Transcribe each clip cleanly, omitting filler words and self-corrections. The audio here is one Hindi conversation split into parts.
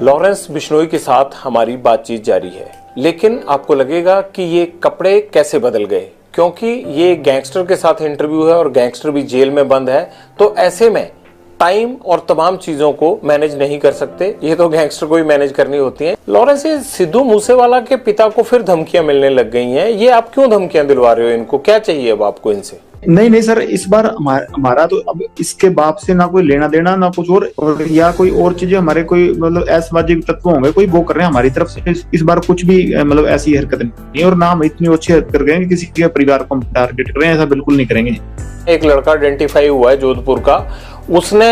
लॉरेंस बिश्नोई के साथ हमारी बातचीत जारी है, लेकिन आपको लगेगा कि ये कपड़े कैसे बदल गए, क्योंकि ये गैंगस्टर के साथ इंटरव्यू है और गैंगस्टर भी जेल में बंद है। तो ऐसे में टाइम और तमाम चीजों को मैनेज नहीं कर सकते, ये तो गैंगस्टर को ही मैनेज करनी होती हैं। लॉरेंस, ये सिद्धू मूसेवाला के पिता को फिर धमकियां मिलने लग गई हैं, ये आप क्यों धमकियां दिलवा रहे हो इनको? क्या चाहिए अब आपको इनसे? नहीं सर, इस बार हमारा तो अब इसके बाप से ना कोई लेना देना ना कुछ और या कोई और चीजें हमारे कोई मतलब असामाजिक तत्व होंगे कोई वो कर रहे हैं हमारी तरफ से। इस बार कुछ भी मतलब ऐसी हरकत नहीं, और ना हम इतनी अच्छी हरकत कर रहे हैं कि किसी के परिवार को हम टारगेट कर रहे हैं, ऐसा बिल्कुल नहीं करेंगे। एक लड़का आइडेंटिफाई हुआ है जोधपुर का, उसने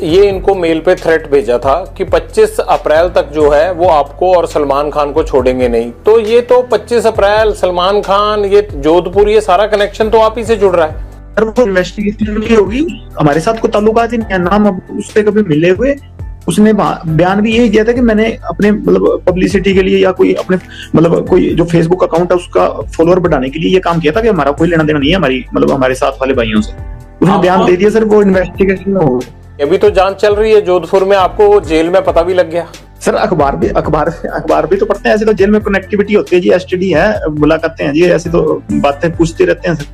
ये इनको मेल पे थ्रेट भेजा था कि 25 अप्रैल तक जो है वो आपको और सलमान खान को छोड़ेंगे नहीं। तो ये तो 25 अप्रैल, सलमान खान, ये जोधपुर, ये सारा कनेक्शन तो आप ही से जुड़ रहा है। सर वो इन्वेस्टिगेशन होगी, हमारे साथ कोई ताल्लुकात ही नहीं, नाम उससे कभी मिले हुए। उसने बयान भी यही दिया था कि मैंने अपने मतलब पब्लिसिटी के लिए या कोई अपने मतलब कोई जो फेसबुक अकाउंट है उसका फॉलोअर बढ़ाने के लिए ये काम किया था, कि हमारा कोई लेना देना नहीं है हमारी मतलब हमारे साथ वाले भाइयों से। उसने बयान दे दिया सर, वो इन्वेस्टिगेशन में हो। अभी तो जांच चल रही है जोधपुर में, आपको जेल में पता भी लग गया। सर अखबार भी तो पढ़ते हैं, ऐसे तो जेल में कनेक्टिविटी होती है जी, एसटीडी है, मुलाकातें हैं जी, ऐसी तो बातें पूछते रहते हैं सर।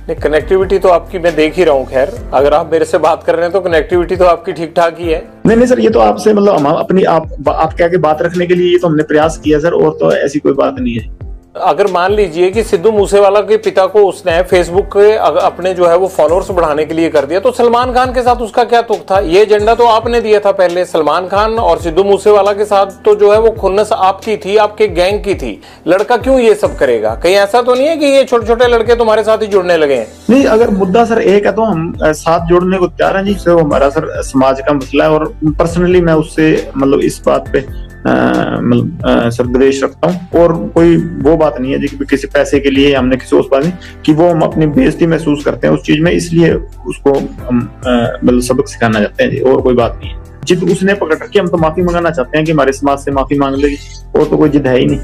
नहीं, कनेक्टिविटी तो आपकी मैं देख ही रहा हूँ। खैर, अगर आप मेरे से बात कर रहे हैं तो कनेक्टिविटी तो आपकी ठीक ठाक ही है। नहीं सर, ये तो आपसे मतलब हम अपनी आप क्या के बात रखने के लिए ये तो हमने प्रयास किया सर, और तो ऐसी कोई बात नहीं है। अगर मान लीजिए कि सिद्धू मूसेवाला के पिता को उसने फेसबुक के अपने जो है वो फॉलोअर्स बढ़ाने के लिए कर दिया, तो सलमान खान के साथ उसका क्या तुक था? ये एजेंडा तो आपने दिया था पहले। सलमान खान और सिद्धू मूसेवाला के साथ तो जो है वो खुन्नस आपकी थी, आपके गैंग की थी। लड़का क्यों ये सब करेगा? कहीं ऐसा तो नहीं है कि ये छोटे छोटे लड़के तुम्हारे साथ ही जुड़ने लगे हैं? नहीं, अगर मुद्दा सर एक है तो हम साथ जोड़ने को तैयार हैं जी। सर हमारा सर समाज का मसला है, और पर्सनली मैं उससे मतलब इस बात पे सर द्वेष रखता हूँ, और कोई वो बात नहीं है जी कि किसी पैसे के लिए हमने किसी उस बात नहीं कि वो हम अपनी बेइज्जती महसूस करते हैं उस चीज में, इसलिए उसको हम मतलब सबक सिखाना चाहते हैं जी, और कोई बात नहीं है। जिद उसने पकड़ रखी, हम तो माफी मंगाना चाहते हैं कि हमारे समाज से माफी मांग लेगी, और तो कोई जिद है ही नहीं।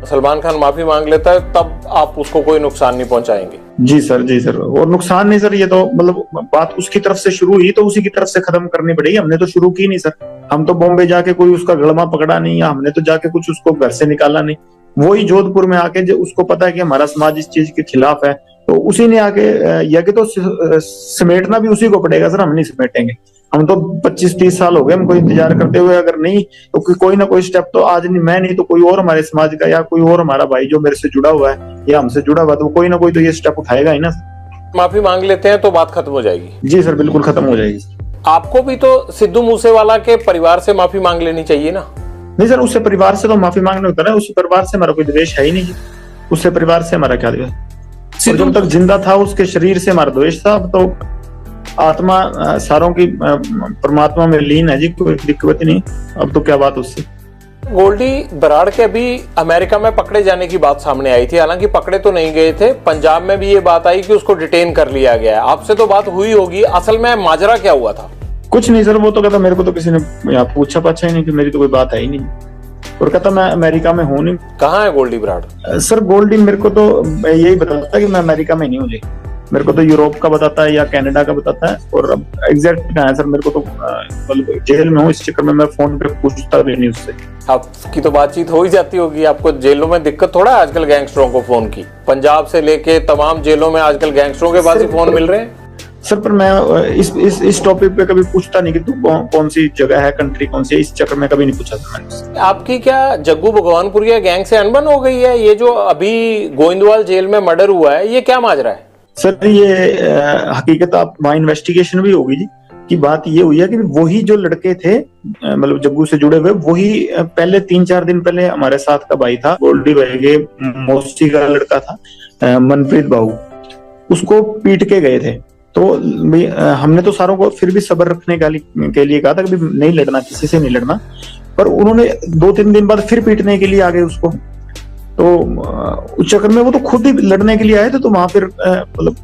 सलमान खान माफी मांग लेता है तब आप उसको कोई नुकसान नहीं पहुंचाएंगे? जी सर, और नुकसान नहीं सर, ये तो मतलब बात उसकी तरफ से शुरू हुई तो उसी की तरफ से खत्म करनी पड़ेगी। हमने तो शुरू की नहीं सर, हम तो बॉम्बे जाके कोई उसका गलमा पकड़ा नहीं, या हमने तो जाके कुछ उसको घर से निकाला नहीं। वही जोधपुर में आके जो उसको पता है कि हमारा समाज इस चीज के खिलाफ है, तो उसी ने आके या कि तो समेटना भी उसी को पड़ेगा सर, हम नहीं समेटेंगे। हम तो 25-30 साल हो गए हमको इंतजार करते हुए, अगर नहीं तो कोई ना कोई स्टेप तो आज नहीं मैं नहीं तो कोई और हमारे समाज का या कोई और हमारा भाई जो मेरे से जुड़ा हुआ है या हमसे जुड़ा हुआ है, तो कोई ना कोई तो ये स्टेप उठाएगा ही ना। माफी मांग लेते हैं तो बात खत्म हो जाएगी? जी सर, बिल्कुल खत्म हो जाएगी। आपको भी तो सिद्धू मूसेवाला के परिवार से माफी मांग लेनी चाहिए ना? नहीं सर, उससे परिवार से तो माफी मांगने होता है, उससे परिवार से हमारा कोई द्वेष है ही नहीं, उससे परिवार से हमारा क्या द्वेष। जब तक जिंदा था उसके शरीर से हमारा द्वेष था, अब तो आत्मा सारों की परमात्मा में लीन है जी, कोई दिक्कत नहीं, अब तो क्या बात उससे। गोल्डी बराड़ के अभी अमेरिका में पकड़े जाने की बात सामने आई थी, हालांकि पकड़े तो नहीं गए थे। पंजाब में भी ये बात आई कि उसको डिटेन कर लिया गया है। आपसे तो बात हुई होगी, असल में माजरा क्या हुआ था? कुछ नहीं सर, वो तो कहता मेरे को तो किसी ने यहाँ पूछा पाछा ही नहीं, कि मेरी तो कोई बात है ही नहीं, और कहता मैं अमेरिका में हूँ नहीं। कहाँ है गोल्डी बराड़? सर गोल्डी मेरे को तो यही बताता है कि मैं अमेरिका में नहीं हूँ जी, मेरे को तो यूरोप का बताता है या कनाडा का बताता है, और अब एग्जैक्ट कहाँ है सर मेरे को तो मतलब जेल में हूँ, इस चक्कर में मैं फोन पे पूछता भी नहीं उससे। आपकी तो बातचीत हो ही जाती होगी, आपको जेलों में दिक्कत थोड़ा है आजकल गैंगस्टरों को फोन की? पंजाब से लेके तमाम जेलों में आजकल गैंगस्टरों के पास ही फोन मिल रहे हैं। सर पर मैं इस टॉपिक पे कभी पूछता नहीं कि तू कौन सी जगह है, कंट्री कौन सी है, इस चक्कर में कभी नहीं पूछा था मैंने। आपकी क्या जग्गू भगवानपुरिया गैंग से अनबन हो गई है? ये जो अभी गोविंदवाल जेल में मर्डर हुआ है, ये क्या माजरा है? सर ये हकीकत आप वहाँ इन्वेस्टिगेशन भी होगी जी, की बात ये हुई है कि वही जो लड़के थे मतलब जग्गू से जुड़े हुए, वही पहले 3-4 दिन पहले हमारे साथ का भाई था, गोल्डी भाई के मौसी का लड़का था मनप्रीत बाबू, उसको पीट के गए थे। तो हमने तो सारों को फिर भी सब्र रखने के लिए कहा था कि नहीं लड़ना, किसी से नहीं लड़ना, पर उन्होंने 2-3 दिन बाद फिर पीटने के लिए आ गए उसको। तो उस चक्कर में वो तो खुद ही लड़ने के लिए आए थे, तो वहां फिर मतलब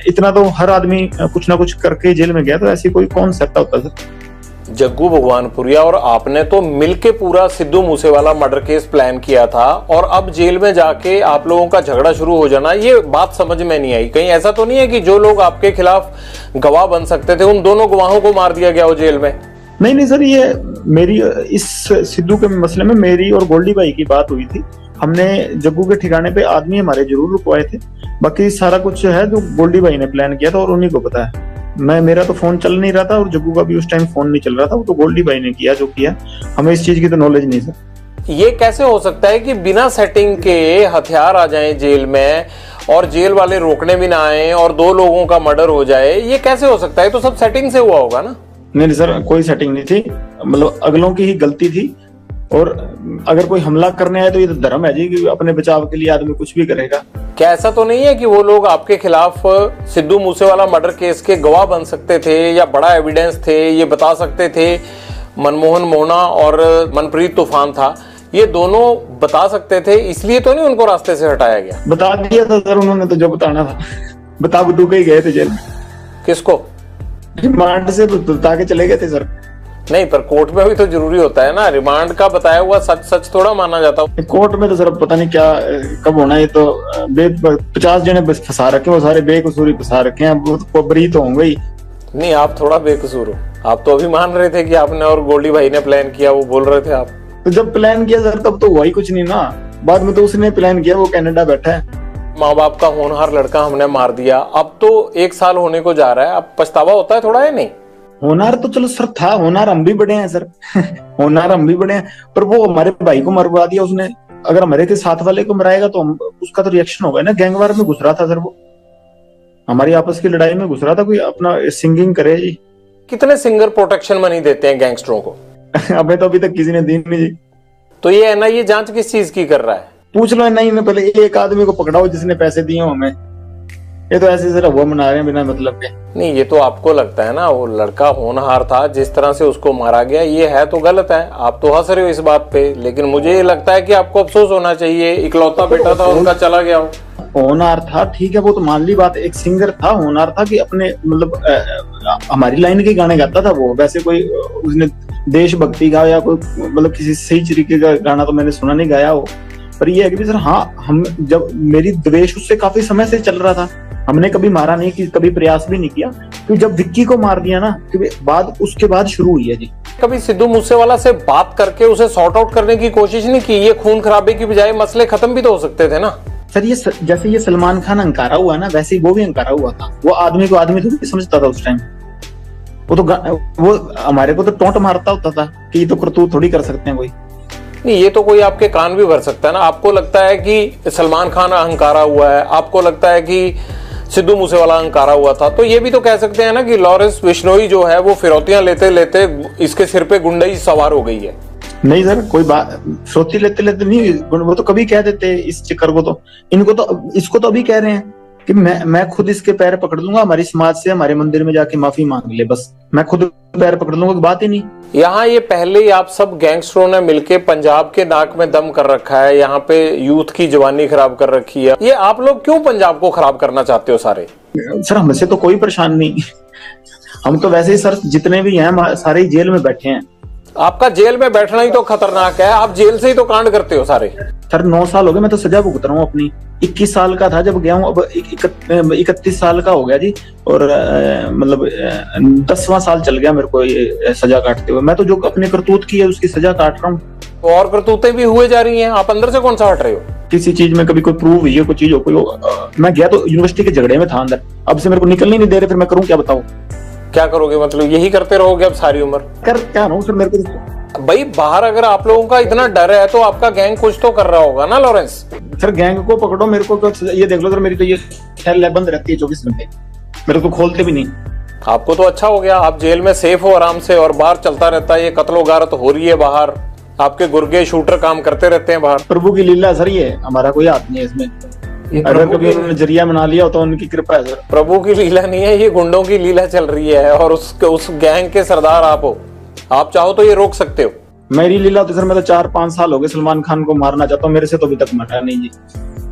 इतना तो हर आदमी कुछ ना कुछ करके जेल में गया, तो ऐसी कोई कौन सकता होता सर। जग्गू भगवानपुरिया और आपने तो मिलके पूरा Sidhu Moosewala murder case plan किया था, और अब जेल में जाके आप लोगों का झगड़ा शुरू हो जाना, ये बात समझ में नहीं आई। कहीं ऐसा तो नहीं है कि जो लोग आपके खिलाफ गवाह बन सकते थे उन दोनों गवाहों को मार दिया गया हो जेल में? नहीं नहीं सर, ये मेरी इस सिद्धू के मसले में मेरी और गोल्डी भाई की बात हुई थी। हमने जग्गू के ठिकाने पे आदमी हमारे जरूर रुकवाए थे, बाकी सारा कुछ है जो गोल्डी भाई ने प्लान किया था और उन्हीं को पता है। मेरा तो फोन चल नहीं रहा था और जग्गू का भी उस टाइम फोन नहीं चल रहा था, वो तो गोल्डी भाई ने किया जो किया। हमें इस चीज की तो नॉलेज नहीं सर। ये कैसे हो सकता है कि बिना सेटिंग के हथियार आ जाएं जेल में और जेल वाले रोकने भी ना आए और 2 लोगों का मर्डर हो जाए? ये कैसे हो सकता है? तो सब सेटिंग से हुआ होगा ना? नहीं सर, कोई सेटिंग नहीं थी, मतलब अगलों की ही गलती थी। और अगर कोई हमला करने आए तो ये तो धर्म है जी कि अपने बचाव के लिए आदमी कुछ भी करेगा। क्या ऐसा तो नहीं है कि वो लोग आपके खिलाफ सिद्धू मूसेवाला मर्डर केस के गवाह बन सकते थे या बड़ा एविडेंस थे, ये बता सकते थे मनमोहन मोना और मनप्रीत तूफान था, ये दोनों बता सकते थे, इसलिए तो नहीं उनको रास्ते से हटाया गया? बता दिया था सर उन्होंने तो जो बताना था, बता बतू के ही गए थे जेल में। किसको? रिमांड से बता के चले गए थे सर। नहीं, पर कोर्ट में भी तो जरूरी होता है ना, रिमांड का बताया हुआ सच सच थोड़ा माना जाता। कोर्ट में तो सर पता नहीं क्या कब होना है। ये तो 50 जने बस फंसा रखे, वो सारे बेकसूरी फंसा रखे हैं, वो बरी तो होंगे ही। नहीं, आप थोड़ा बेकसूर हो। आप तो अभी मान रहे थे कि आपने और गोल्डी भाई ने प्लान किया, वो बोल रहे थे आप। तो जब प्लान किया सर तब तो हुआ ही कुछ नहीं ना, बाद में तो उसने प्लान किया, वो कनाडा बैठा है। माँ बाप का होनहार लड़का हमने मार दिया, अब तो 1 साल होने को जा रहा है, अब पछतावा होता है थोड़ा? है नहीं? होनार तो चलो सर था, होनार हम भी बड़े हैं सर होनार हम भी बड़े हैं, पर वो हमारे भाई को मरवा दिया उसने। अगर हमारे के साथ वाले को मराएगा तो उसका तो रिएक्शन होगा ना। गैंगवार में घुस रहा था सर, वो हमारी आपस की लड़ाई में घुस रहा था, कोई अपना सिंगिंग करे जी। कितने सिंगर प्रोटेक्शन मनी देते हैं गैंगस्टरों को? अबे तो अभी तक किसी ने दी नहीं जी। तो ये एनआईए जांच किस चीज की कर रहा है? पूछ लो नहीं में पहले एक आदमी को पकड़ाओ जिसने पैसे दिए हो हमें। ये तो ऐसे जरा वो मना रहे हैं बिना मतलब के। नहीं, ये तो आपको लगता है ना, वो लड़का होनहार था, जिस तरह से उसको मारा गया ये है तो गलत है। आप तो हंस रहे हो इस बात पे, लेकिन मुझे ये लगता है कि आपको अफसोस होना चाहिए। इकलौता बेटा था उनका, चला गया हो। होनहार था ठीक है, वो तो मान ली बात, एक सिंगर था, होनहार था कि अपने मतलब हमारी लाइन के गाने गाता था वो। वैसे कोई उसने देशभक्ति का या कोई मतलब किसी सही तरीके का गाना तो मैंने सुना नहीं गाया हो। पर ये है कि सर हाँ, हम जब मेरी द्वेष उससे काफी समय से चल रहा था, हमने कभी मारा नहीं, कि कभी प्रयास भी नहीं किया। तो जब विक्की को मार दिया ना, बाद उसके बाद शुरू हुई है जी। कभी सिद्धू मूसेवाला से बात करके उसे सॉर्ट आउट करने की कोशिश नहीं की? ये खून खराबे की बजाय मसले खत्म भी तो हो सकते थे ना। सर ये जैसे ये सलमान खान अंकारा हुआ ना, वैसे ही वो भी अंकारा हुआ था। वो आदमी को आदमी तो नहीं समझता था उस टाइम। वो हमारे को तो टोंट मारता होता था कि ये तो करतूत थोड़ी कर सकते हैं कोई। नहीं, ये तो कोई आपके कान भी भर सकता है ना। आपको लगता है कि सलमान खान अहंकारा हुआ है, आपको लगता है कि सिद्धू मूसेवाला अहंकारा हुआ था, तो ये भी तो कह सकते हैं ना कि लॉरेंस बिश्नोई जो है वो फिरौतियां लेते लेते इसके सिर पे गुंडई सवार हो गई है। नहीं सर, कोई बात फिरौती लेते लेते नहीं, वो तो कभी कह देते इस चक्कर को। तो इनको तो, इसको तो अभी कह रहे हैं कि मैं खुद इसके पैर पकड़ लूंगा, हमारी समाज से हमारे मंदिर में जाके माफी मांग ले, बस मैं खुद पैर पकड़ लूंगा, बात ही नहीं। यहाँ ये पहले ही आप सब गैंगस्टरों ने मिलके पंजाब के नाक में दम कर रखा है, यहाँ पे यूथ की जवानी खराब कर रखी है। ये आप लोग क्यों पंजाब को खराब करना चाहते हो सारे? सर हमसे तो कोई परेशान नहीं, हम तो वैसे ही सर जितने भी हैं सारे ही जेल में बैठे हैं। आपका जेल में बैठना ही तो खतरनाक है, आप जेल से ही तो कांड करते हो सारे। सर 9 साल हो गए, मैं तो सजा भुगत रहा हूँ अपनी। 21 साल का था जब गया हूँ, अब 31 साल का हो गया जी। और मतलब 10वां साल चल गया मेरे को ये सजा काटते हुए। मैं तो जो अपने करतूत की है उसकी सजा काट रहा हूँ। तो और करतूतें भी हुए जा रही हैं, आप अंदर से कौन सा हट रहे हो? किसी चीज में कभी कोई प्रूव हुई है, कोई चीज हो, कोई मैं गया तो यूनिवर्सिटी के झगड़े में था अंदर, अब से मेरे को निकलने नहीं दे रहे, फिर मैं करूँ क्या बताओ? क्या करोगे? मतलब यही करते रहोगे अब सारी उम्र? कर क्या रहा हूँ सर मेरे को। भाई बाहर अगर आप लोगों का इतना डर है तो आपका गैंग कुछ तो कर रहा होगा ना लॉरेंस? सर गैंग को पकड़ो, मेरे को ये देख लो सर, मेरी तो ये सेल बंद रहती है 24 घंटे, मेरे को खोलते भी नहीं। आपको तो अच्छा हो गया, आप जेल में सेफ हो आराम से, और बाहर चलता रहता है ये कत्लो गारत हो रही है बाहर, आपके गुर्गे शूटर काम करते रहते हैं बाहर। प्रभु की लीला सर, ये हमारा कोई हाथ नहीं है इसमें। अगर कभी उन्होंने जरिया बना लिया तो उनकी कृपा है सर। प्रभु की लीला नहीं है, ये गुंडों की लीला चल रही है, और उस गैंग के सरदार आप हो। आप चाहो तो ये रोक सकते हो। मेरी लीला तो सर, मैं तो 4-5 साल हो गए सलमान खान को मारना चाहता हूँ, मेरे से तो अभी तक मरा नहीं जी।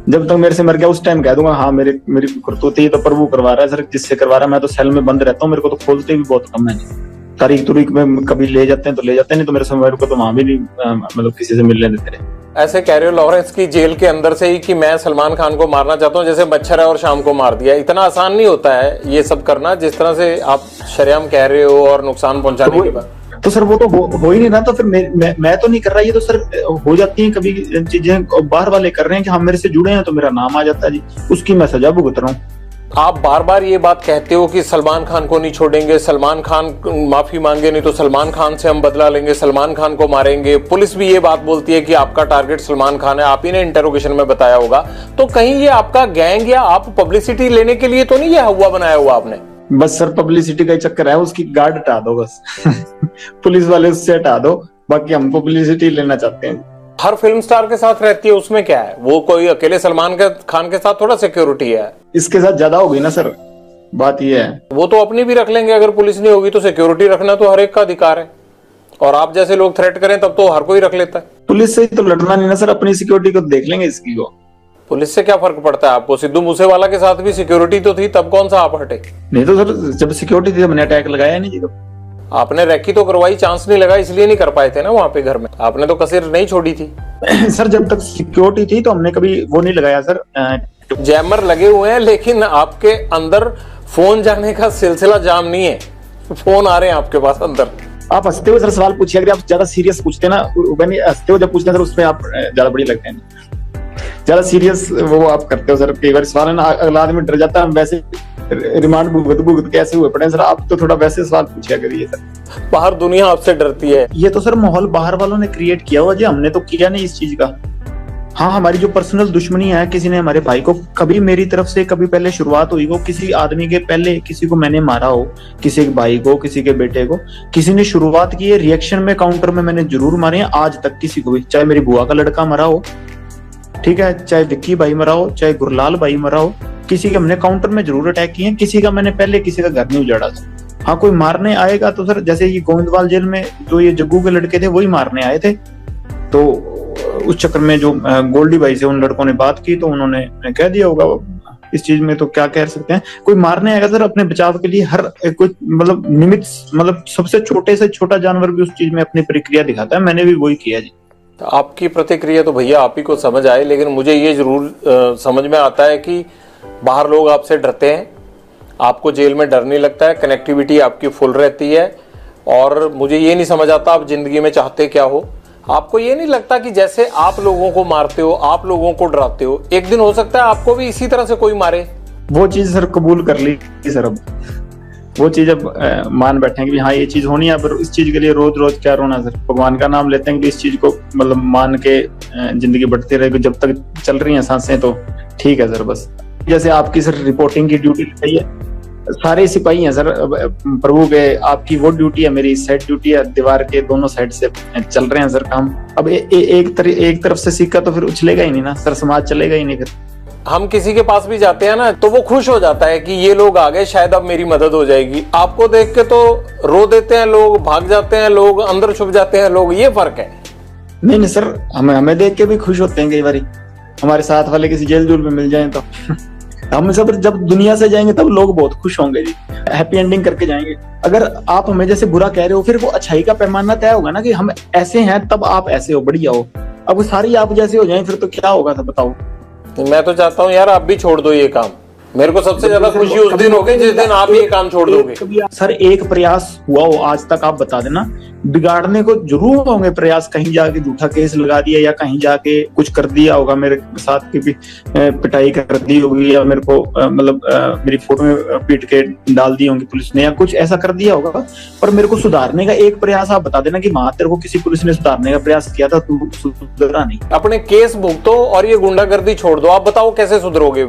जब तक मेरे से मर गया उस टाइम कह दूंगा हाँ मेरी करतूत ही तो प्रभु करवा रहा है सर, जिससे करवा रहा है। मैं तो सेल में बंद रहता हूँ, मेरे को तो खोलते भी बहुत कम है। तारीख तुरीख में कभी ले जाते हैं तो ले जाते हैं, नहीं तो मेरे से मेरे को तो वहां भी नहीं मतलब किसी से मिलने देते रहे। ऐसे कह रहे हो लॉरेंस की जेल के अंदर से ही कि मैं सलमान खान को मारना चाहता हूँ, जैसे मच्छर है और शाम को मार दिया। इतना आसान नहीं होता है ये सब करना जिस तरह से आप शरेआम कह रहे हो और नुकसान पहुंचाने के बाद। तो सर वो तो हो ही नहीं रहा, तो फिर मैं तो नहीं कर रहा, ये तो सर हो जाती है कभी चीजें, बाहर वाले कर रहे हैं कि हम मेरे से जुड़े हैं तो मेरा नाम आ जाता है जी, उसकी मैं सजा भुगत रहा हूँ। आप बार बार ये बात कहते हो कि सलमान खान को नहीं छोड़ेंगे, सलमान खान माफी मांगे नहीं तो सलमान खान से हम बदला लेंगे, सलमान खान को मारेंगे। पुलिस भी ये बात बोलती है कि आपका टारगेट सलमान खान है, आप ही ने इंटरोगेशन में बताया होगा। तो कहीं ये आपका गैंग या आप पब्लिसिटी लेने के लिए तो नहीं ये हुआ बनाया हुआ आपने? बस सर पब्लिसिटी का ही चक्कर है, उसकी गार्ड हटा दो बस पुलिस वाले उससे हटा दो, बाकी हम पब्लिसिटी लेना चाहते हैं। हर फिल्म स्टार के साथ रहती है, उसमें क्या है? वो कोई अकेले सलमान खान के साथ थोड़ा सिक्योरिटी है, इसके साथ ज्यादा होगी ना सर, बात ये है। वो तो अपनी भी रख लेंगे, अगर पुलिस नहीं होगी तो सिक्योरिटी रखना तो हर एक का अधिकार है, और आप जैसे लोग थ्रेट करें तब तो हर कोई रख लेता है। पुलिस से तो लड़ना नहीं ना सर, अपनी सिक्योरिटी को देख लेंगे इसकी को। पुलिस से क्या फर्क पड़ता है आपको? सिद्धू मूसेवाला के साथ भी सिक्योरिटी तो थी, तब कौन सा आप हटे? नहीं तो सर जब सिक्योरिटी थी हमने अटैक लगाया नहीं जी। आपने रैकी तो करवाई, चांस नहीं लगा इसलिए नहीं कर पाए थे ना वहां पे घर में, आपने तो कसर नहीं छोड़ी थी सर जब तक सिक्योरिटी थी तो हमने कभी वो नहीं लगाया सर। जैमर लगे हुए हैं लेकिन आपके अंदर फोन जाने का सिलसिला जाम नहीं है, फोन आ रहे हैं आपके पास अंदर। आप हंसते हुए सर सवाल पूछिए, अगर आप ज्यादा सीरियस पूछते ना, हंसते हुए जब पूछते हैं सर उसमें आप ज्यादा बढ़िया लगते हैं, ज्यादा सीरियस वो आप करते हो सर। कई बार सवाल है ना, अगला आदमी डर जाता है, हम वैसे रिमांड भुगत कैसे हुए पड़े सर, आप तो थोड़ा वैसे सवाल पूछिया करिए सर। बाहर दुनिया आपसे डरती है, ये तो सर माहौल बाहर वालों ने क्रिएट किया हुआ जी, हमने तो किया नहीं इस चीज का। हाँ हमारी जो पर्सनल दुश्मनी है, किसी ने हमारे भाई को कभी मेरी तरफ से कभी पहले शुरुआत हुई हो, किसी आदमी के पहले किसी को मैंने मारा हो, किसी के भाई को, किसी के बेटे को, किसी ने शुरुआत की है, रिएक्शन में काउंटर में मैंने जरूर मारे हैं। आज तक किसी को भी, चाहे मेरी बुआ का लड़का मरा हो, ठीक है, चाहे विक्की भाई मरा हो, चाहे गुरलाल भाई मरा हो, किसी के हमने काउंटर में जरूर अटैक किए हैं, किसी का मैंने पहले किसी का घर नहीं उजाड़ा। हाँ कोई मारने आएगा तो सर जैसे ये गोविंदवाल जेल में जो ये जग्गू के लड़के थे वही मारने आए थे, तो उस चक्कर में जो गोल्डी भाई से उन लड़कों ने बात की तो उन्होंने कह दिया होगा, इस चीज में तो क्या कह सकते हैं। कोई मारने आएगा सर अपने बचाव के लिए हर कोई मतलब निमित्त, मतलब सबसे छोटे से छोटा जानवर भी उस चीज में अपनी प्रक्रिया दिखाता है, मैंने भी वही किया जी। तो आपकी प्रतिक्रिया तो भैया आप ही को समझ आए, लेकिन मुझे ये जरूर समझ में आता है कि बाहर लोग आपसे डरते हैं, आपको जेल में डर नहीं लगता है, कनेक्टिविटी आपकी फुल रहती है। और मुझे ये नहीं समझ आता आप जिंदगी में चाहते क्या हो। आपको ये नहीं लगता कि जैसे आप लोगों को मारते हो, आप लोगों को डराते हो, एक दिन हो सकता है आपको भी इसी तरह से कोई मारे? वो चीज सर कबूल कर ली सर, अब वो चीज अब मान बैठे हैं कि हाँ ये चीज होनी है, पर इस चीज के लिए रोज रोज क्या रोना सर। भगवान का नाम लेते हैं कि इस चीज को मतलब मान के जिंदगी बढ़ती रहेगी, जब तक चल रही हैं सांसें तो ठीक है सर। बस जैसे आपकी सर रिपोर्टिंग की ड्यूटी लगाई है, सारे सिपाही हैं सर प्रभु के, आपकी वो ड्यूटी है, मेरी साइड ड्यूटी है, दीवार के दोनों साइड से चल रहे हैं सर काम। अब एक तरफ से सिक्का तो फिर उछलेगा ही नहीं ना सर, समाज चलेगा ही नहीं। फिर हम किसी के पास भी जाते हैं ना तो वो खुश हो जाता है कि ये लोग आ गए, शायद अब मेरी मदद हो जाएगी। आपको देख के तो रो देते हैं लोग, भाग जाते हैं लोग, अंदर छुप जाते हैं लोग, ये फर्क है। नहीं सर, हमें देख के भी खुश होते हैं कई बार, हमारे साथ वाले किसी जेल जूल में मिल जाए तो हम सब जब दुनिया से जाएंगे तब लोग बहुत खुश होंगे जी, हैप्पी एंडिंग करके जाएंगे। अगर आप हमें जैसे बुरा कह रहे हो, फिर वो अच्छाई का पैमाना तय होगा ना कि हम ऐसे हैं तब आप ऐसे हो, बढ़िया हो। अब सारी आप जैसे हो जाए फिर तो क्या होगा, बताओ। मैं तो चाहता हूँ यार आप भी छोड़ दो ये काम। मेरे को सबसे ज्यादा खुशी उस दिन होगी जिस दिन आप ये काम छोड़ दोगे। सर एक प्रयास हुआ हो आज तक, आप बता देना, बिगाड़ने को जरूर होंगे प्रयास, कहीं जाके झूठा केस लगा दिया या कहीं जाके कुछ कर दिया होगा, मेरे साथ की भी पिटाई कर दी होगी, या मेरे को मतलब मेरी फोटो में पीट के डाल दी होंगी पुलिस ने, या कुछ ऐसा कर दिया होगा। पर मेरे को सुधारने का एक प्रयास आप बता देना कि हाँ तेरे को किसी पुलिस ने सुधारने का प्रयास किया था, तू सुधरा नहीं। अपने केस भुगतो और ये गुंडागर्दी छोड़ दो। आप बताओ कैसे सुधरोगे?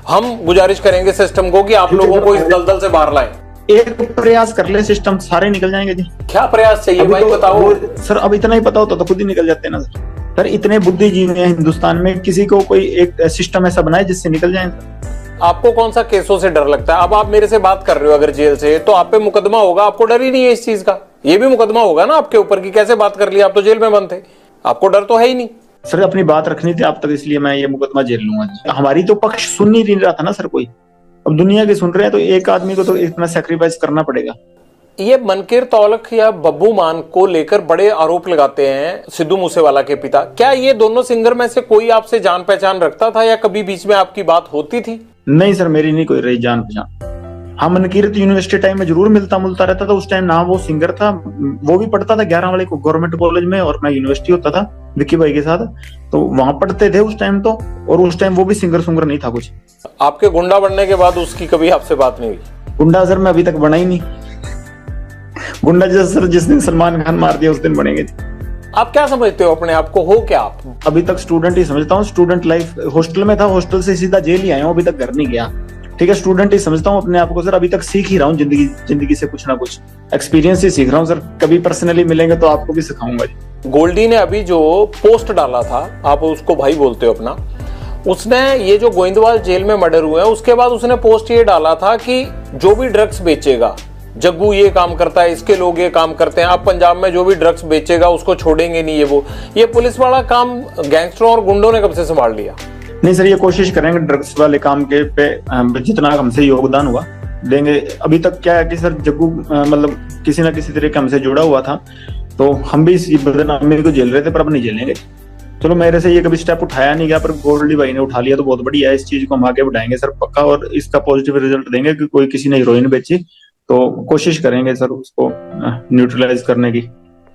हम गुजारिश करेंगे सिस्टम को कि आप लोगों को इस दलदल से बाहर लाएं। एक प्रयास कर ले, सिस्टम सारे निकल जाएंगे जी। क्या प्रयास चाहिए भाई तो बताओ सर। अब इतना ही पता होता तो खुद ही निकल जाते ना सर। इतने बुद्धिजीवी हैं हिंदुस्तान में, किसी को कोई एक सिस्टम ऐसा बनाए जिससे निकल जाए। आपको कौन सा केसों से डर लगता है? अब आप मेरे से बात कर रहे हो अगर जेल से, तो आप पे मुकदमा होगा, आपको डर ही नहीं है इस चीज का। ये भी मुकदमा होगा ना आपके ऊपर की कैसे बात कर लिया, आप तो जेल में बंद थे, आपको डर तो है ही नहीं। सर अपनी बात रखनी थी आप तक, इसलिए मैं ये मुकदमा झेल लूंगा। हमारी तो पक्ष सुन नहीं रहा था ना सर कोई, अब दुनिया के सुन रहे हैं, तो एक आदमी को तो इतना सैक्रिफाइस करना पड़ेगा। ये मनकीर तौलख या बब्बू मान को लेकर बड़े आरोप लगाते हैं सिद्धू मूसेवाला के पिता। क्या ये दोनों सिंगर में से कोई आपसे जान पहचान रखता था या कभी बीच में आपकी बात होती थी? नहीं सर, मेरी नहीं कोई रही जान पहचान। हाँ, मनकीरत यूनिवर्सिटी टाइम में जरूर मिलता मुलता रहता था। उस टाइम ना वो सिंगर था, वो भी पढ़ता था 11 वाले को गवर्नमेंट कॉलेज में, और मैं यूनिवर्सिटी होता था विक्की भाई के साथ, तो वहां पढ़ते थे उस टाइम तो। और उस टाइम वो भी सिंगर सुंगर नहीं था कुछ। आपके गुंडा बनने के बाद उसकी कभी आपसे बात नहीं हुई? गुंडा सर मैं अभी तक बना ही नहीं। गुंडा जैसे सर जिस दिन सलमान खान मार दिया उस दिन बनेंगे। आप क्या समझते हो अपने आप को, हो क्या आप? अभी तक स्टूडेंट ही समझता हूँ। स्टूडेंट लाइफ, हॉस्टल में था, हॉस्टल से सीधा जेल ही आया हूँ, अभी तक घर नहीं गया। ठीक है, स्टूडेंट ही समझता हूँ अपने आप को सर। अभी तक सीख ही रहा हूँ जिंदगी से कुछ ना कुछ, एक्सपीरियंस ही सीख रहा हूँ सर। कभी पर्सनली मिलेंगे तो आपको भी सिखाऊंगा जी। गोल्डी ने अभी जो पोस्ट डाला था, आप उसको भाई बोलते हो अपना, उसने ये जो गोविंदवाल जेल में मर्डर हुए हैं उसके बाद उसने पोस्ट ये डाला था कि जो भी ड्रग्स बेचेगा, जग्गू ये काम करता है, इसके लोग ये काम करते हैं, अब पंजाब में जो भी ड्रग्स बेचेगा उसको छोड़ेंगे नहीं। ये पुलिस वाला काम गैंगस्टरों और गुंडों ने कब से संभाल लिया? नहीं सर, ये कोशिश करेंगे ड्रग्स वाले काम के पे जितना हमसे योगदान हुआ देंगे। अभी तक क्या है कि सर जग्गू मतलब किसी ना किसी तरीके हमसे जुड़ा हुआ था, तो हम भी इस बदनामी को झेल रहे थे, पर अब नहीं झेलेंगे। चलो, मेरे से ये कभी स्टेप उठाया नहीं गया, पर गोल्डी भाई ने उठा लिया तो बहुत बढ़िया है। इस चीज को हम आगे बढ़ाएंगे सर पक्का, और इसका पॉजिटिव रिजल्ट देंगे कि कोई किसी ने हीरोइन बेची तो कोशिश करेंगे सर उसको न्यूट्रलाइज करने की।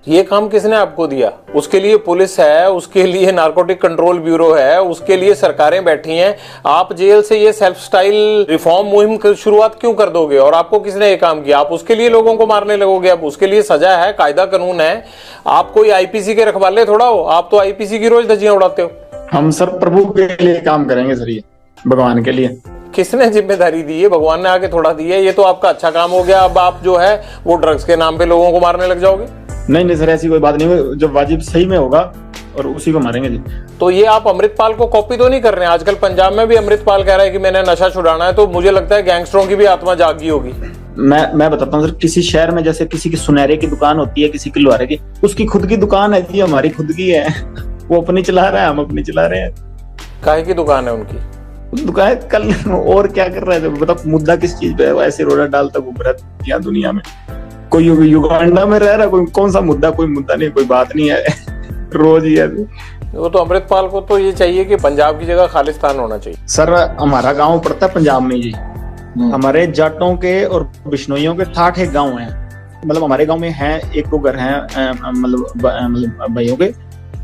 ये काम किसने आपको दिया? उसके लिए पुलिस है, उसके लिए नारकोटिक कंट्रोल ब्यूरो है, उसके लिए सरकारें बैठी हैं। आप जेल से ये सेल्फ स्टाइल रिफॉर्म मुहिम की शुरुआत क्यों कर दोगे? और आपको किसने ये काम किया? आप उसके लिए लोगों को मारने लगोगे? अब उसके लिए सजा है, कायदा कानून है। आप कोई आईपीसी के रखवाले थोड़ा हो, आप तो आईपीसी की रोज धज्जियां उड़ाते हो। हम सर प्रभु के लिए काम करेंगे सर, ये भगवान के लिए। किसने जिम्मेदारी दी है? भगवान ने आके थोड़ा दी है। ये तो आपका अच्छा काम हो गया। अब आप जो है वो ड्रग्स के नाम पे लोगों को मारने लग जाओगे। नहीं सर, ऐसी कोई बात नहीं। जब वाजिब सही में होगा और उसी को मारेंगे जी। तो ये आप अमृतपाल को कॉपी तो नहीं कर रहे हैं? आजकल पंजाब में भी अमृतपाल कह रहा है कि मैंने नशा छुड़ाना है, तो मुझे लगता है गैंगस्टरों की भी आत्मा जागी होगी। मैं बताता हूँ सर, किसी शहर में जैसे किसी की सुनहरे की दुकान होती है, किसी की लोहारे की, उसकी खुद की दुकान है जी, हमारी खुद की है। वो अपनी चला रहा है, हम अपनी चला रहे हैं। काहे की दुकान है उनकी? दुकान कल और क्या कर रहे थे बताओ? मुद्दा किस चीज पे है? ऐसे रोड़ा डालता घूम रहा है यहाँ दुनिया में। कोई युगांडा में रह रहा, कोई कौन सा मुद्दा? कोई मुद्दा नहीं, कोई बात नहीं है। रोज ही है। वो तो अमृतपाल को तो ये चाहिए कि पंजाब की जगह खालिस्तान होना चाहिए। सर हमारा गांव पड़ता है पंजाब में जी। हमारे जाटों के और बिश्नोइयों के 60 गांव हैं। मतलब हमारे गांव में है एक दो घर हैं मतलब भाइयों के,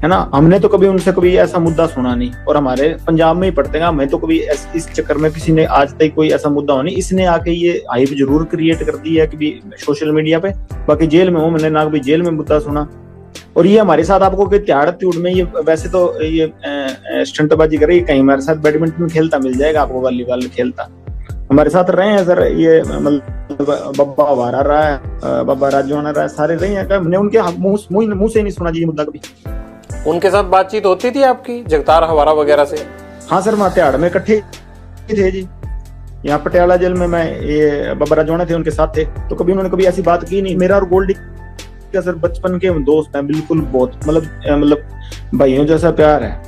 है ना। हमने तो कभी उनसे कभी ऐसा मुद्दा सुना नहीं, और हमारे पंजाब में ही पढ़ते हैं। हमें तो कभी इस चक्कर में किसी ने आज तक कोई ऐसा मुद्दा हो नहीं। इसने आके ये हाइप जरूर क्रिएट कर दी है कि सोशल मीडिया पे। बाकी जेल में हूँ, मैंने ना कभी जेल में मुद्दा सुना। और ये हमारे साथ आपको कोई त्याड़ त्यूड़ में ये वैसे तो ये स्टंटबाजी करे, कहीं हमारे साथ बैडमिंटन खेलता मिल जाएगा आपको, वॉलीबॉल खेलता हमारे साथ रहे हैं सर। ये मतलब बब्बा वारा रहा है, बब्बा राजवाना रहा है, सारे रहे हैं। हमने उनके मुंह से नहीं सुना जी ये मुद्दा कभी। उनके साथ बातचीत होती थी आपकी जगतार हवारा वगैरह से? हाँ सर, मातेहाड़ में इकट्ठे थे जी। यहाँ पटियाला जेल में मैं ये बाबा राजवाना थे, उनके साथ थे, तो कभी उन्होंने कभी ऐसी बात की नहीं। मेरा और गोल्डी का सर बचपन के दोस्त हैं, बिल्कुल बहुत मतलब भाइयों जैसा प्यार है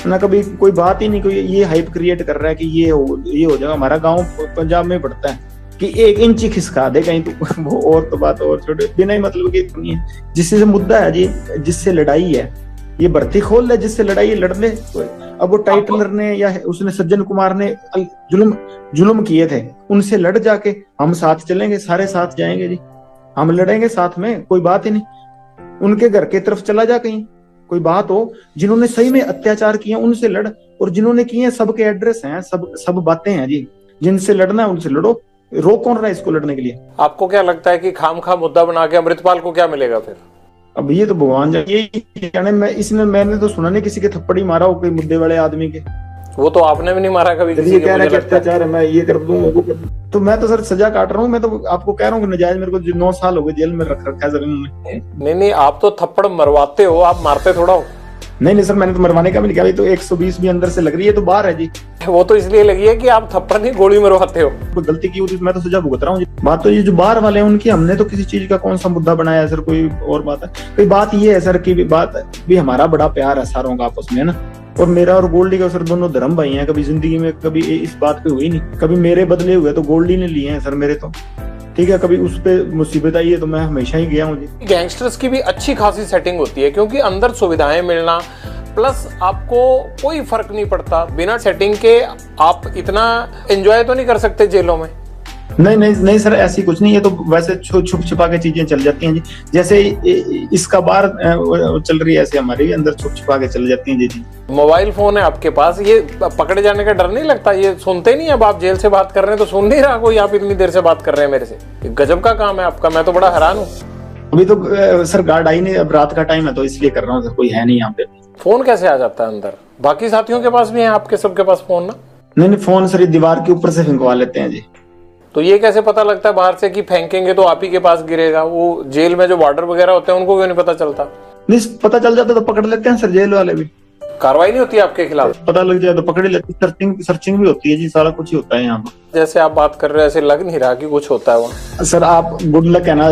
ना। कभी कोई बात ही नहीं, कोई ये हाइप क्रिएट कर रहा है कि ये हो जाएगा। हमारा गाँव पंजाब में पड़ता है कि 1 इंच ही खिसका दे कहीं तो वो और तो बात और छोटे बिना ही मतलब की। जिससे मुद्दा है जी, जिससे लड़ाई है, ये भर्ती खोल ले, जिससे लड़ाई लड़ ले। अब वो टाइटलर ने या उसने सज्जन कुमार ने जुल्म किए थे, उनसे लड़ जाके हम साथ चलेंगे, सारे साथ जाएंगे जी, हम लड़ेंगे साथ में, कोई बात ही नहीं। उनके घर की तरफ चला जा, कहीं कोई बात हो, जिन्होंने सही में अत्याचार किए उनसे लड़, और जिन्होंने किए सबके एड्रेस हैं, सब बातें हैं जी। जिनसे लड़ना है उनसे लड़ो, रोक कौन रहा है इसको लड़ने के लिए? आपको क्या लगता है कि खामखा मुद्दा बना के अमृतपाल को क्या मिलेगा फिर? अब ये तो भगवान जाने, ये जाने। मैंने तो सुना नहीं किसी के थप्पड़ ही मारा हो कोई मुद्दे वाले आदमी के। वो तो आपने भी नहीं मारा कभी किसी के? कह रहा है कि अत्याचार है, मैं ये कर दूं वो कर दूं। तो मैं तो सर सजा काट रहा हूँ। मैं तो आपको कह रहा हूँ कि नजायज मेरे को 9 साल हो गए जेल में रखा है सर इन्होंने। नहीं, आप तो थप्पड़ मरवाते हो, आप मारते थोड़ा हो। नहीं सर, मैंने तो मरवाने का भी नहीं किया। तो 120 भी अंदर से लग रही है, तो बाहर है जी। वो तो इसलिए लगी है कि आप थप्पड़ नहीं गोली मरवाते हो। कोई गलती की होती मैं तो सजा भुगत रहा हूँ। बात तो ये जो बाहर वाले हैं उनकी, हमने तो किसी चीज का कौन सा मुद्दा बनाया है सर? कोई और बात है? कोई बात ये है सर की बात भी, हमारा बड़ा प्यार है सारों का आपस में ना। और मेरा और गोल्डी का सर दोनों धर्म भाई हैं। कभी जिंदगी में कभी इस बात पे हुई नहीं। कभी मेरे बदले हुए तो गोल्डी ने लिए हैं सर मेरे तो, ठीक है। कभी उस पे मुसीबत आई है तो मैं हमेशा ही गया हूँ जी। गैंगस्टर्स की भी अच्छी खासी सेटिंग होती है, क्योंकि अंदर सुविधाएं मिलना, प्लस आपको कोई फर्क नहीं पड़ता। बिना सेटिंग के आप इतना एंजॉय तो नहीं कर सकते जेलों में। नहीं नहीं नहीं सर, ऐसी कुछ नहीं, ये तो वैसे छुप छुपा के चीजें चल जाती हैं जी। जैसे इसका बार चल रही है, ऐसे हमारे अंदर छुप छुपा के चल जाती हैं जी। मोबाइल फोन है आपके पास, ये पकड़े जाने का डर नहीं लगता? ये सुनते नहीं, अब आप जेल से बात कर रहे हैं तो सुन नहीं रहा कोई, आप इतनी देर से बात कर रहे हैं मेरे से? ये गजब का काम है आपका, मैं तो बड़ा हैरान हूँ। अभी तो सर गार्ड आई नहीं, अब रात का टाइम है तो इसलिए कर रहा हूँ सर, कोई है नहीं यहाँ पे। फोन कैसे आ जाता है अंदर? बाकी साथियों के पास भी है, आपके सबके पास फोन ना? नहीं नहीं, फोन सर दीवार के ऊपर से फेंकवा लेते हैं जी। तो ये कैसे पता लगता है बाहर से कि फेंकेंगे तो आप ही के पास गिरेगा? वो जेल में जो वार्डर वगैरह होते हैं उनको क्यों नहीं पता चलता? नहीं, पता चल जाता तो पकड़ लेते हैं सर, जेल वाले भी। कार्रवाई नहीं होती आपके खिलाफ? पता लग जाए तो पकड़ ही लेते, सर्चिंग भी होती है जी, सारा कुछ ही होता है यहाँ पर। जैसे आप बात कर रहे हैं ऐसे लग नहीं रहा कि कुछ होता है वहाँ। सर आप गुड लक है ना,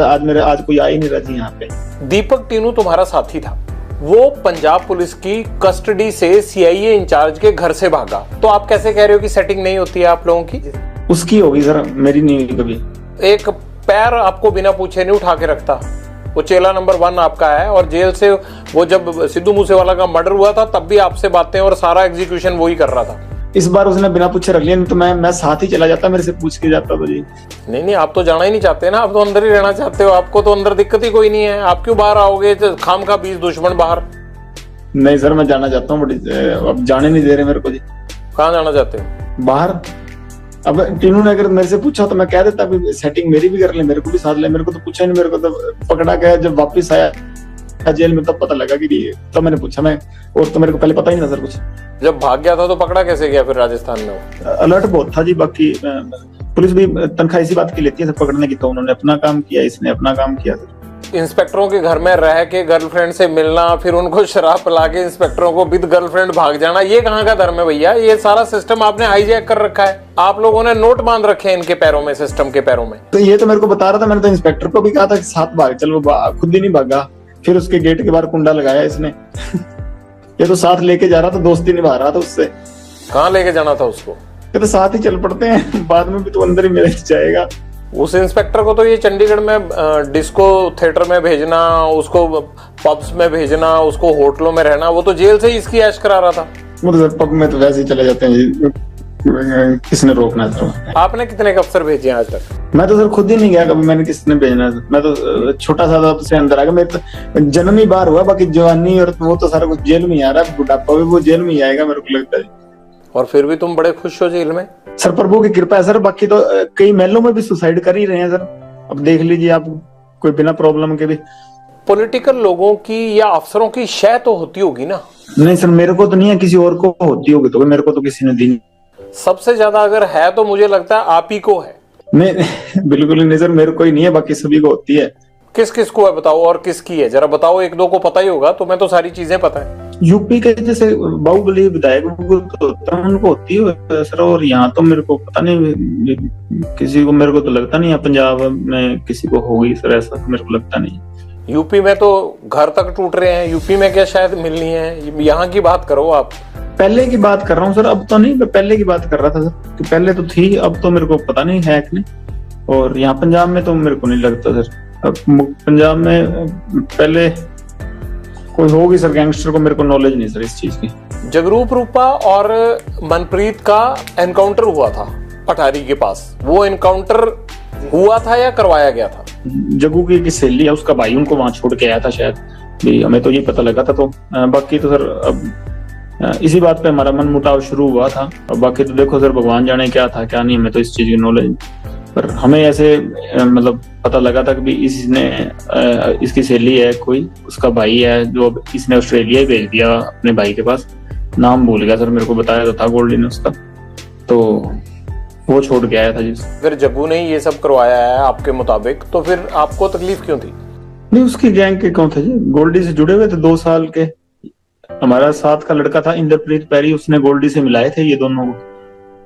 आज कोई आ ही नहीं रहा जी यहाँ पे। दीपक टीनू तुम्हारा साथी था, वो पंजाब पुलिस की कस्टडी से सीआईए इंचार्ज के घर से भागा, तो आप कैसे कह रहे हो कि सेटिंग नहीं होती है आप लोगों की? उसकी होगी सर, मेरी नहीं हुई कभी। एक पैर आपको बिना पूछे नहीं उठा के रखता, वो चेला नंबर 1 आपका है। और जेल से वो जब सिद्धू मूसेवाला का मर्डर हुआ था तब भी आपसे बातें और सारा एग्जीक्यूशन वही कर रहा था। इस बार उसने बिना पूछे रख लिया, नहीं तो मैं साथ ही चला जाता, मेरे से पूछ के जाता तो जी। नहीं, आप तो जाना ही नहीं चाहते ना, आप तो अंदर ही रहना चाहते हो, आपको तो अंदर दिक्कत ही कोई नहीं है, आप क्यों बाहर आओगे? खाम खा 20 दुश्मन बाहर। नहीं सर, मैं जाना चाहता हूँ, बट अब जाने नहीं दे रहे मेरे को जी। कहाँ जाना चाहते हो? बाहर। अब टीनू ने अगर मेरे से पूछा तो मैं कह देता भी सेटिंग मेरी भी कर ले, मेरे को भी साथ ले। मेरे को तो पूछा नहीं, मेरे को तो पकड़ा गया जब वापस आया जेल में, तब पता लगा कि तब मैंने पूछा। मैं और तो मेरे को पहले पता ही नहीं था सर कुछ। जब भाग गया था तो पकड़ा कैसे गया फिर राजस्थान में? अलर्ट बहुत था जी, बाकी पुलिस भी तनख्वाह इसी बात की लेती है सर पकड़ने की, तो उन्होंने अपना काम किया, इसने अपना काम किया सर। इंस्पेक्टरों के घर में रह के गर्लफ्रेंड से मिलना, फिर उनको शराब पिला के इंस्पेक्टरों को विद गर्लफ्रेंड भाग जाना, ये कहाँ का धर्म है भैया? ये सारा सिस्टम आपने हाईजैक कर रखा है, आप लोगों ने नोट बांध रखे हैं इनके पैरों में, सिस्टम के पैरों में। तो ये तो मेरे को बता रहा था, मैंने तो इंस्पेक्टर को भी कहा था कि साथ भाग चल, वो खुद ही नहीं भागा। फिर उसके गेट के बाहर कुंडा लगाया इसने ये तो साथ लेके जा रहा था, दोस्ती निभा रहा था उससे। कहाँ लेके जाना था उसको? ये तो साथ ही चल पड़ते हैं, बाद में भी तो अंदर ही मिल जाएगा। उस इंस्पेक्टर को तो ये चंडीगढ़ में डिस्को थिएटर में भेजना, उसको पब्स में भेजना, उसको होटलों में रहना, वो तो जेल से ही इसकी ऐश करा रहा था। वो तो सर पब में तो वैसे ही चले जाते हैं, किसने रोकना था? आपने कितने अफसर भेजे आज तक? मैं तो सर खुद ही नहीं गया कभी, मैंने किसने भेजना? मैं तो छोटा सा से अंदर आ गया, मेरे तो जन्म ही बाहर हुआ, बाकी जवानी और वो तो सारा कुछ जेल में ही आ रहा है, बुढ़ापा भी वो जेल में ही आएगा मेरे को लगता है। और फिर भी तुम बड़े खुश हो जेल में? सर प्रभु की कृपा है सर, बाकी तो कई महलों में भी सुसाइड कर ही रहे हैं सर, अब देख लीजिए आप, कोई बिना प्रॉब्लम के भी। पॉलिटिकल लोगों की या अफसरों की शय तो होती होगी ना? नहीं सर, मेरे को तो नहीं है, किसी और को होती होगी, तो मेरे को तो किसी ने दी नहीं। सबसे ज्यादा अगर है तो मुझे लगता है आप ही को है। नहीं बिल्कुल नहीं सर, मेरे को ही नहीं है, बाकी सभी को होती है। किस किस को है बताओ, और किसकी है जरा बताओ, एक दो को पता ही होगा, तो मैं तो सारी चीजें पता है। यूपी के जैसे बाहुबली विधायक उनको होती है सर, और यहाँ तो मेरे को पता नहीं किसी को, मेरे को तो लगता नहीं है पंजाब में किसी को होगी सर, ऐसा तो मेरे को लगता नहीं। यूपी में तो घर तक टूट रहे हैं, यूपी में क्या शायद मिलनी है? यहाँ की बात करो आप। पहले की बात कर रहा हूँ सर, अब तो नहीं, मैं पहले की बात कर रहा था सर, कि पहले तो थी, अब तो मेरे को पता नहीं है कि नहीं। और यहाँ पंजाब में तो मेरे को नहीं लगता सर, अब पंजाब में पहले कोई होगी सर, गैंगस्टर को मेरे को नॉलेज नहीं सर इस चीज की। जगरूप रूपा और मनप्रीत का एनकाउंटर हुआ था पठारी के पास, वो एनकाउंटर हुआ था या करवाया गया था? जग्गू की सहेली है, उसका भाई उनको वहां छोड़ के आया था शायद, भी हमें तो ये पता लगा था। तो बाकी तो सर अब इसी बात पे हमारा मनमुटाव शुरू हुआ था, और बाकी तो देखो सर भगवान जाने क्या था क्या नहीं, हमें तो इस चीज की नॉलेज, पर हमें ऐसे मतलब पता लगा था कि इसने इसकी सहेली है कोई, उसका भाई है जो इसने ऑस्ट्रेलिया ही भेज दिया अपने भाई के पास, नाम भूल गया सर, मेरे को बताया तो था गोल्डी ने उसका, तो वो छोड़ के आया था जी। फिर जग्गू ने ये सब करवाया है आपके मुताबिक, तो फिर आपको तकलीफ क्यों थी? नहीं, उसकी गैंग के कौन थे जी, गोल्डी से जुड़े हुए थे 2 साल के, हमारा साथ का लड़का था इंद्रप्रीत पैरी, उसने गोल्डी से मिलाए थे ये दोनों को,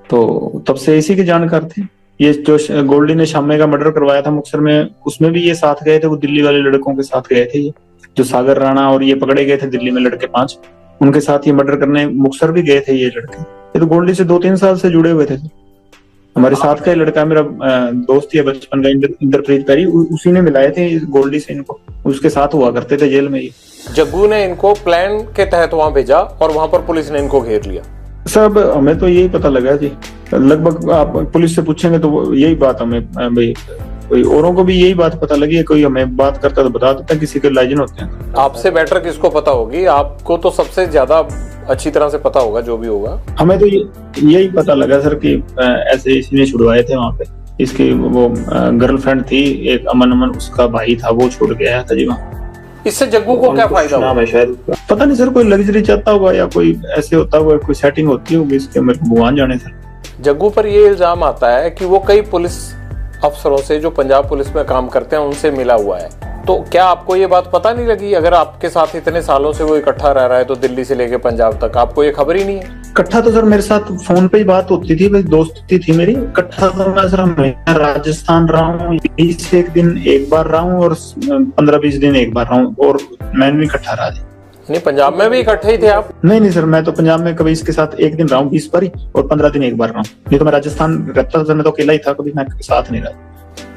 तो तब से इसी के जानकार थे। ये जो गोल्डी ने शामे का मर्डर करवाया था मुक्तसर में, उसमें भी ये साथ गए थे, वो दिल्ली वाले लड़कों के साथ गए थे, ये जो सागर राणा और ये पकड़े गए थे दिल्ली में लड़के 5, उनके साथ ये मर्डर करने मुक्तसर भी गए थे ये लड़के। ये तो गोल्डी से 2-3 साल से जुड़े हुए थे। हमारे साथ का लड़का मेरा दोस्त है बचपन का, इंद्रप्रीत पैरी, उसी ने मिलाए थे गोल्डी से इनको, उसके साथ हुआ करते थे जेल में ये। जग्गू ने इनको प्लान के तहत वहां भेजा और वहां पर पुलिस ने इनको घेर लिया। सब हमें तो यही पता लगा जी। लगभग आप पुलिस से पूछेंगे तो यही बात हमें भाई, कोई औरों को भी यही बात पता लगी है, कोई हमें बात करता तो बता देता, किसी के लाइजन होते हैं। आपसे बेटर किसको पता होगी? आपको तो सबसे ज्यादा अच्छी तरह से पता होगा जो भी होगा। हमें तो यही पता लगा सर कि ऐसे इसने छुड़वाए थे वहाँ पे, इसकी वो गर्लफ्रेंड थी एक, अमन उसका भाई था, वो छोड़ के आया था जी वहाँ। इससे जग्गू को क्या फायदा हुआ? है शायद पता नहीं सर, कोई लग्जरी चाहता होगा या कोई ऐसे होता होगा, कोई सेटिंग होती होगी इसके, मेरे को भगवान जाने सर। जग्गू पर ये इल्जाम आता है कि वो कई पुलिस अफसरों से जो पंजाब पुलिस में काम करते हैं उनसे मिला हुआ है। तो क्या आपको ये बात पता नहीं लगी? अगर आपके साथ इतने सालों से वो इकट्ठा रह रहा है तो दिल्ली से लेके पंजाब तक, आपको ये खबर ही नहीं है? इकट्ठा तो सर मेरे साथ फोन पे ही बात होती थी, भाई दोस्ती थी मेरी। इकट्ठा तो मैं सर हमेशा राजस्थान रहा हूँ, 21 दिन एक बार रहा हूँ और 15-20 दिन एक बार रहा हूँ, और मैंने भी इकट्ठा रहा जी। नहीं, पंजाब में भी इकट्ठे ही थे आप? नहीं सर, मैं तो पंजाब में कभी इसके साथ एक दिन रहा हूँ 20 बार ही, और 15 दिन एक बार रहा हूँ। नहीं तो मैं राजस्थान रहता था, मैं तो अकेला ही था, कभी मैं साथ नहीं रहा।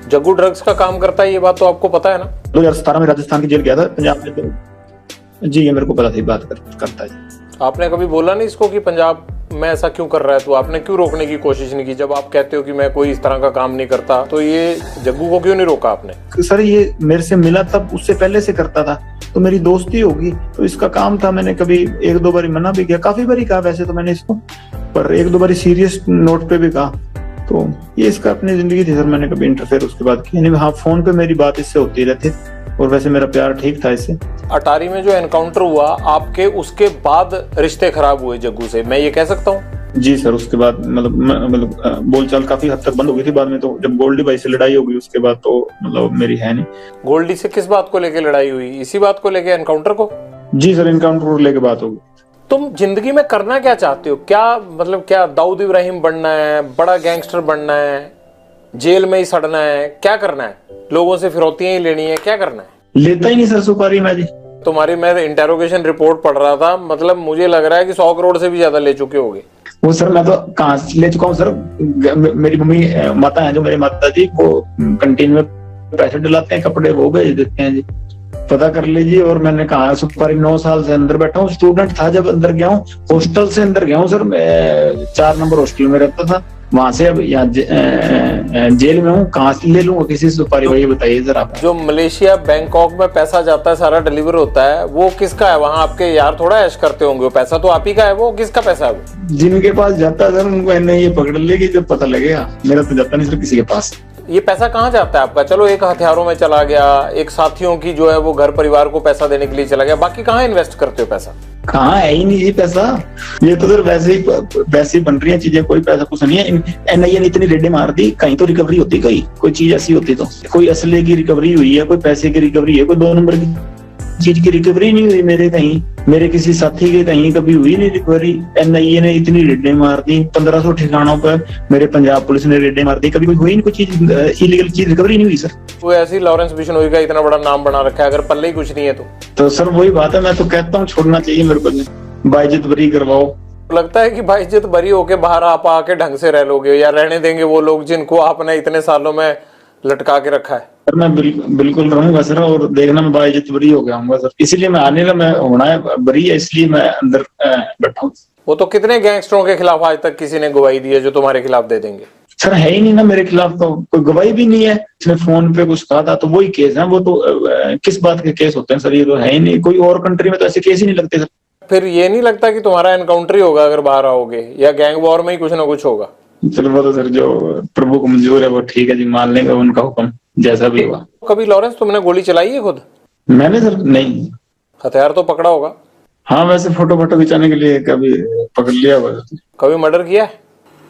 जग्गू ड्रग्स का काम करता है, ये बात तो आपको पता है ना? 2017 में राजस्थान की जेल गया था, पंजाब में तो जी ये मेरे को पता थी, बात करता है। आपने कभी बोला नहीं इसको कि पंजाब में ऐसा क्यों कर रहा है? तो आपने क्यों रोकने की कोशिश नहीं की? जब आप कहते हो कि मैं कोई इस तरह का काम नहीं करता, तो ये जग्गू को क्यों नहीं रोका आपने? सर ये मेरे से मिला तब, उससे पहले से करता था, तो मेरी दोस्ती होगी, तो इसका काम था। मैंने कभी 1-2 बार मना भी किया, काफी बार कहा वैसे तो मैंने इसको, पर 1-2 बार सीरियस नोट पे भी कहा। तो ये इसका अपनी जिंदगी थी सर, मैंने कभी इंटरफेयर उसके बाद किया नहीं। हाँ, फोन पे मेरी बात इससे होती रहती, और वैसे मेरा प्यार ठीक था इससे। अटारी में जो एनकाउंटर हुआ आपके, उसके बाद रिश्ते खराब हुए जग्गू से, मैं ये कह सकता हूँ? जी सर, उसके बाद मतलब बोलचाल काफी हद तक बंद हो गई थी। बाद में तो जब गोल्डी भाई से लड़ाई हो गई उसके बाद तो मतलब मेरी है नहीं। गोल्डी से किस बात को लेके लड़ाई हुई? इसी बात को लेके, एनकाउंटर को? जी सर, एनकाउंटर को लेके बात हो गई। तुम जिंदगी में करना क्या चाहते हो? क्या मतलब, क्या दाऊद इब्राहिम बनना है, बड़ा गैंगस्टर बनना है, जेल में ही सड़ना है, क्या करना है? लोगों से फिरौतियां ही लेनी है, क्या करना है? लेता ही नहीं सर सुपारी मैं जी। तुम्हारी मैं इंटेरोगेशन रिपोर्ट पढ़ रहा था, मतलब मुझे लग रहा है कि 100 करोड़ से भी ज्यादा ले चुके होगे। वो सर मैं तो कहाँ ले चुका हूँ सर। मेरी मम्मी माता है जो मेरी माता जी, वो कंटीन में पैसे डलाते हैं, कपड़े वो भेज देते हैं जी, पता कर लीजिए। और मैंने कहा सुपारी 9 साल से अंदर बैठा हूँ, स्टूडेंट था जब अंदर गया हूँ, हॉस्टल से अंदर गया हूँ सर, मैं 4 नंबर हॉस्टल में रहता था, वहां से अब यहाँ जेल में हूँ, कहाँ से ले लूंगा किसी सुपारी भाई, बताइए सर आप। जो मलेशिया बैंकॉक में पैसा जाता है, सारा डिलीवर होता है, वो किसका है? वहाँ आपके यार थोड़ा ऐश करते होंगे, वो पैसा तो आप ही का है, वो किसका पैसा है? वो जिनके पास जाता है सर उनको नहीं ये पकड़ लेगी जब पता लगेगा, मेरा तो जाता नहीं सर किसी के पास। ये पैसा कहाँ जाता है आपका? चलो एक हथियारों में चला गया, एक साथियों की जो है वो घर परिवार को पैसा देने के लिए चला गया, बाकी कहाँ इन्वेस्ट करते हो पैसा? कहाँ है ही नहीं ये पैसा, ये तो सर वैसे ही बन रही है चीजें, कोई पैसा कुछ नहीं है। एनआईए ने इतनी रेडें मार दी, कहीं तो रिकवरी होती, कहीं कोई चीज ऐसी होती तो, कोई असले की रिकवरी हुई है, कोई पैसे की रिकवरी है, कोई 2 नंबर की चीज की रिकवरी नहीं हुई मेरे कहीं, मेरे किसी साथी के कहीं कभी हुई नहीं रिकवरी। एनआईए ने इतनी रेडें मार दी, 1500 ठिकानों पर मेरे पंजाब पुलिस ने रेडें मार दी, कभी कोई हुई नहीं, कोई चीज इलीगल चीज रिकवरी नहीं हुई सर। वो ऐसी लॉरेंस बिश्नोई का इतना बड़ा नाम बना रखा है, अगर पल्ले ही कुछ नहीं है तो सर वही बात है, मैं तो कहता हूँ छोड़ना चाहिए मेरे को, बाइज्जत बरी करवाओ। लगता है कि बाइज्जत बरी होके बाहर आप आके ढंग से रह लोगे, या रहने देंगे वो लोग जिनको आपने इतने सालों में लटका के रखा है? सर मैं बिल्कुल रहूंगा सर, और देखना मैं बाइज्जत बरी हो गया हूँ सर, इसीलिए मैं आने का, मैं होना है बरी है इसलिए मैं अंदर बैठा हूँ। वो तो कितने गैंगस्टरों के खिलाफ आज तक किसी ने गवाही दी है जो तुम्हारे खिलाफ दे देंगे? सर है ही नहीं ना मेरे खिलाफ, तो कोई गवाही भी नहीं है। इसने फोन पे कुछ कहा था तो वही केस है, वो तो किस बात के केस होते हैं सर, ये तो है ही नहीं, कोई और कंट्री में तो ऐसे केस ही नहीं लगते सर। फिर ये नहीं लगता कि तुम्हारा एनकाउंटर ही होगा अगर बाहर आओगे, या गैंग वॉर में ही कुछ ना कुछ होगा? चलो वो तो सर जो प्रभु को मंजूर है वो ठीक है जी, मान लेंगे उनका हुक्म जैसा भी होगा। कभी लॉरेंस तुमने गोली चलाई है खुद? मैंने सर नहीं। हथियार तो पकड़ा होगा? हाँ वैसे फोटो खिंचाने के लिए कभी पकड़ लिया होगा। कभी मर्डर किया है?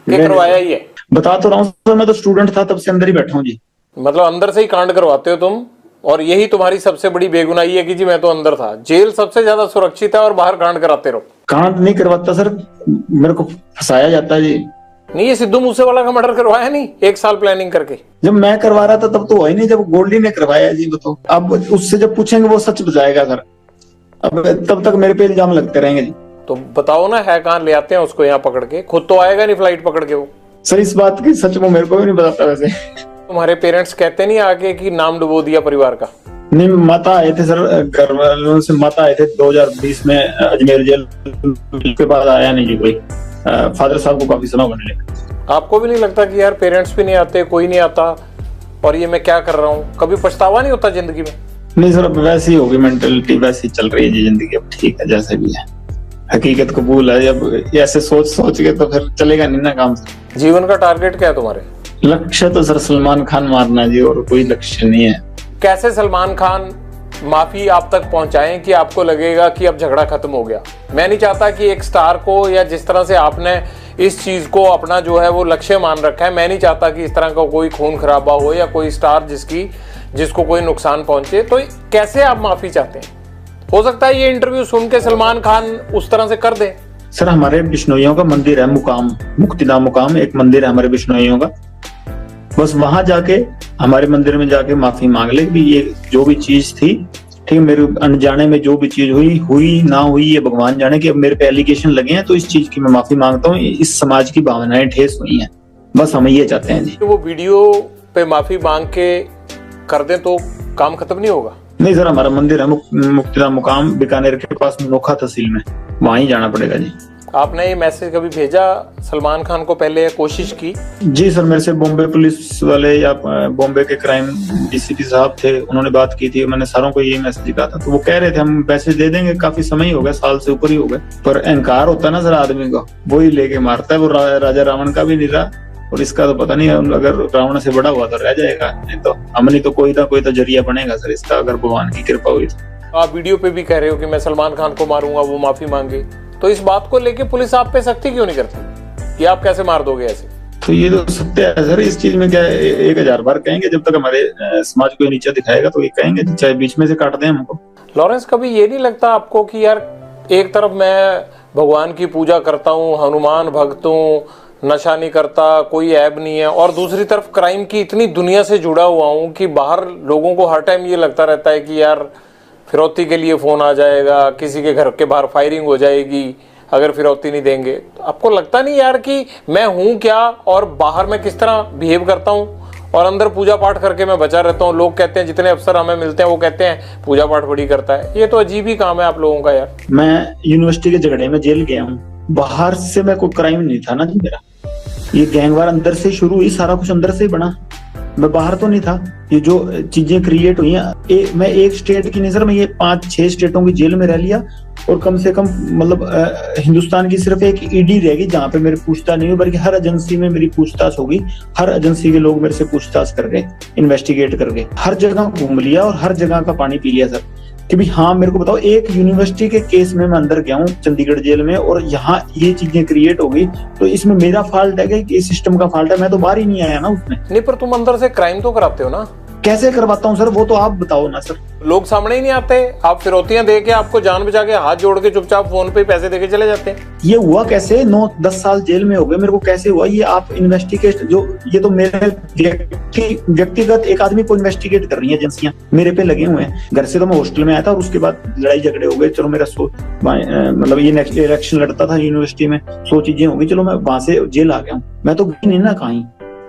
क्या करवाया ही है? बता तो रहा हूँ सर, मैं तो स्टूडेंट था तब से अंदर ही बैठा हूँ जी। मतलब अंदर से ही कांड करवाते हो तुम, और यही तुम्हारी सबसे बड़ी बेगुनाही है कि जी मैं तो अंदर था। जेल सबसे ज्यादा सुरक्षित है और बाहर कांड कराते रहो। कांड नहीं करवाता सर, मेरे को फंसाया जाता है जी। नहीं, ये सिद्धू मूसेवाला का मर्डर करवाया नहीं 1 साल प्लानिंग करके? जब मैं करवा रहा था तब तो हुआ ही नहीं, जब गोल्डी ने करवाया जी वो तो। अब उससे जब पूछेंगे वो सच बताएगा सर, अब तब तक मेरे पे इल्जाम लगते रहेंगे जी। तो बताओ ना, है कहाँ? ले आते हैं उसको यहाँ पकड़ के, खुद तो आएगा नहीं फ्लाइट पकड़ के वो। सर इस बात की सच वो मेरे को भी नहीं बताता वैसे। तुम्हारे पेरेंट्स कहते नहीं आके कि नाम डुबो दिया परिवार का? नहीं, माता आए थे सर, घर वालों से माता आए थे 2020 में अजमेर जेल के बाद आया नहीं जी कोई। फादर साहब को काफी समय होने लगा। आपको भी नहीं लगता कि यार पेरेंट्स भी नहीं आते, कोई नहीं आता और ये मैं क्या कर रहा हूँ? कभी पछतावा नहीं होता जिंदगी में? नहीं सर, अब वैसी होगी मेंटेलिटी, वैसी चल रही है जी जिंदगी। अब ठीक है जैसे भी है, हकीकत कबूल है। अब ऐसे सोच सोच के तो फिर चलेगा नहीं ना काम से। जीवन का टारगेट क्या है तुम्हारे? लक्ष्य तो सर सलमान खान मारना जी, और कोई लक्ष्य नहीं है। कैसे सलमान खान माफी आप तक पहुंचाएं कि आपको लगेगा कि अब झगड़ा खत्म हो गया? मैं नहीं चाहता कि एक स्टार को, या जिस तरह से आपने इस चीज को अपना जो है वो लक्ष्य मान रखा है, मैं नहीं चाहता कि इस तरह का कोई खून खराबा हो या कोई स्टार जिसको कोई नुकसान पहुंचे। तो कैसे आप माफी चाहते हैं? हो सकता है ये इंटरव्यू सुन के सलमान खान उस तरह से कर दे। सर हमारे बिश्नोइयों का मंदिर है मुकाम, मुक्तिधाम मुकाम एक मंदिर है हमारे बिश्नोइयों का। बस वहां जाके, हमारे मंदिर में जाके माफी मांग ले कि ये जो भी चीज थी, ठीक, मेरे अनजाने में जो भी चीज हुई ना हुई, ये भगवान जाने। कि अब मेरे पे एलिगेशन लगे हैं तो इस चीज की मैं माफी मांगता हूँ। इस समाज की भावनाएं ठेस हुई हैं, बस हम ये चाहते हैं जी। वो वीडियो पे माफी मांग के कर दे तो काम खत्म नहीं होगा? नहीं सर, हमारा मंदिर है मुक्तिधाम मुकाम बीकानेर के पास नोखा तहसील में, वहां ही जाना पड़ेगा जी। आपने ये मैसेज कभी भेजा सलमान खान को पहले, या कोशिश की? जी सर, मेरे से बॉम्बे पुलिस वाले या बॉम्बे के क्राइम डीसीपी साहब थे, उन्होंने बात की थी। मैंने सारों को ये मैसेज कहा था, तो वो कह रहे थे हम मैसेज दे देंगे। काफी समय ही हो गया, साल से ऊपर ही हो गए। पर अहंकार होता है ना सर आदमी का, वो ही लेके मारता है। वो राजा रावण का भी नहीं रहा, और इसका तो पता नहीं, अगर रावण से बड़ा हुआ तो रह जाएगा, नहीं तो हमने तो कोई तो जरिया बनेगा सर इसका, अगर भगवान की कृपा हुई तो। आप वीडियो पे भी कह रहे हो कि मैं सलमान खान को मारूंगा, वो माफी मांगे, तो इस बात को लेके पुलिस आप पे सख्ती क्यों नहीं करती कि आप कैसे मार दोगे ऐसे? तो ये तो सत्य है सर, इस चीज में क्या 1000 बार कहेंगे, जब तक हमारे समाज को नीचा दिखाएगा तो ये कहेंगे, चाहे बीच में से काट दें हमको। लॉरेंस, कभी ये नहीं लगता आपको कि यार एक तरफ मैं भगवान की पूजा करता हूँ, हनुमान भक्त हूँ, नशा नहीं करता, कोई ऐब नहीं है, और दूसरी तरफ क्राइम की इतनी दुनिया से जुड़ा हुआ हूँ कि बाहर लोगों को हर टाइम ये लगता रहता है कि यार फिरौती के लिए फोन आ जाएगा, किसी के घर के बाहर फायरिंग हो जाएगी अगर फिरौती नहीं देंगे। तो आपको लगता नहीं यार कि मैं हूँ क्या और बाहर मैं किस तरह बिहेव करता हूँ, और अंदर पूजा पाठ करके मैं बचा रहता हूँ? लोग कहते हैं, जितने अफसर हमें मिलते हैं वो कहते हैं पूजा पाठ बड़ी करता है। ये तो अजीब ही काम है आप लोगों का यार। मैं यूनिवर्सिटी के झगड़े में जेल गया हूँ, बाहर से मैं कोई क्राइम नहीं था ना जी मेरा। ये गैंगवार अंदर से शुरू हुई, सारा कुछ अंदर से ही बना, मैं बाहर तो नहीं था। ये जो चीजें क्रिएट हुई हैं, मैं एक स्टेट की नहीं सर, मैं ये 5-6 स्टेटों की जेल में रह लिया, और कम से कम मतलब हिंदुस्तान की सिर्फ एक ईडी रहेगी जहां पे मेरी पूछताछ नहीं हुई, बल्कि हर एजेंसी में मेरी पूछताछ होगी। हर एजेंसी के लोग मेरे से पूछताछ कर गए, इन्वेस्टिगेट कर गए, हर जगह घूम लिया और हर जगह का पानी पी लिया सर। कि भाई हाँ, मेरे को बताओ, एक यूनिवर्सिटी के केस में मैं अंदर गया हूँ चंडीगढ़ जेल में, और यहाँ ये चीजें क्रिएट हो गई, तो इसमें मेरा फॉल्ट है कि इस सिस्टम का फॉल्ट है? मैं तो बाहर ही नहीं आया ना उसमें। नहीं, पर तुम अंदर से क्राइम तो कराते हो ना? कैसे करवाता हूँ सर, वो तो आप बताओ ना सर। लोग सामने ही नहीं आते, आप फिरौतियां दे के, आपको जान बचा के हाथ जोड़ के चुपचाप फोन पे पैसे देके चले जाते हैं। ये हुआ कैसे? 9-10 साल जेल में हो गए मेरे को, कैसे हुआ ये? आप इन्वेस्टिगेट, जो ये तो मेरे व्यक्तिगत एक आदमी को इन्वेस्टिगेट कर रही है एजेंसियां, मेरे पे लगे हुए हैं। घर से तो मैं हॉस्टल में आया था, और उसके बाद लड़ाई झगड़े हो गए, चलो मेरा मतलब ये नेक्स्ट इलेक्शन लड़ता था यूनिवर्सिटी में, 100 चीजें हो गई, चलो मैं वहां से जेल आ गया हूँ। मैं तो गई नहीं ना कहीं।